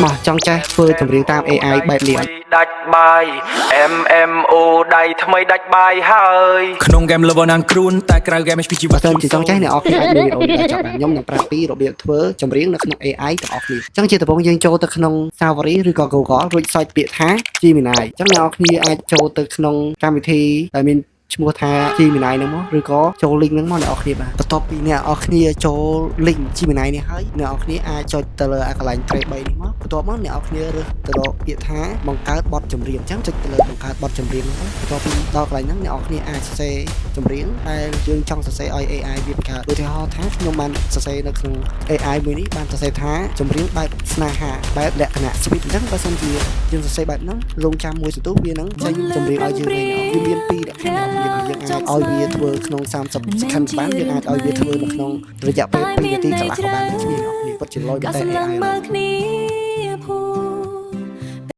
មកចង់ចេះធ្វើចម្រៀងតាម AI បែបនេះអត់ដាច់បាយ MMO ដៃថ្មីដាច់បាយហើយក្នុងហ្គេម level ណាងគ្រូនតែក្រៅហ្គេម HPG បើសិនជាចង់ចេះអ្នកអរគ្នាអាចមើលវីដេអូនេះដល់ចប់បានខ្ញុំនឹងប្រាប់ពីរបៀបធ្វើចម្រៀងនៅក្នុង AI ទាំងអស់គ្នាអញ្ចឹងជាដំបូងយើងចូលទៅក្នុង Safari ឬក៏ Google រួច search ពាក្យថា Gemini អញ្ចឹងអ្នកនរគ្នាអាចចូលទៅក្នុងកម្មវិធីដែលមានឈ្មោះថា Gemini ហ្នឹងមកឬក៏ចូល link ហ្នឹងមកអ្នកនរគ្នាបាទបន្ទាប់ពីអ្នកនរគ្នាចូល link Gemini នេះហើយអ្នកនរគ្នាអាចចុចទៅលើកន្លែង track 3នេះមកបន្ទាប់មកអ្នកនរគ្នារើសទៅរកពាក្យថាបង្កើតបទចម្រៀងអញ្ចឹងចុចទៅលើបង្កើតបទចម្រៀងហ្នឹងបន្ទាប់ពីដល់កន្លែងហ្នឹងអ្នកនរគ្នាអាចសរសេរចម្រៀងដែលយើងចង់សរសេរឲ្យ AI វាបង្កើតឧទាហរណ៍ថាខ្ញុំបានសរសេរនៅក្នុង AI មួយនេះបានសរសេរថាចម្រៀងបែបស្នេហាបែបលក្ខណៈ sweet អញ្ចឹងបើសិនជាយើងសរសេរបែបហ្នឹងរងចាំមួយសន្ទុះវានឹងចេញចម្រៀងឲ្យយើងវិញវាមានពីរលក្ខណៈយើងអាចឲ្យវាធ្វើក្នុង30 second បានយើងអាចឲ្យវាធ្វើនៅក្នុងរយៈពេល2នាទីកន្លះក៏បានដូចគ្នាពិតជាលយតែ AI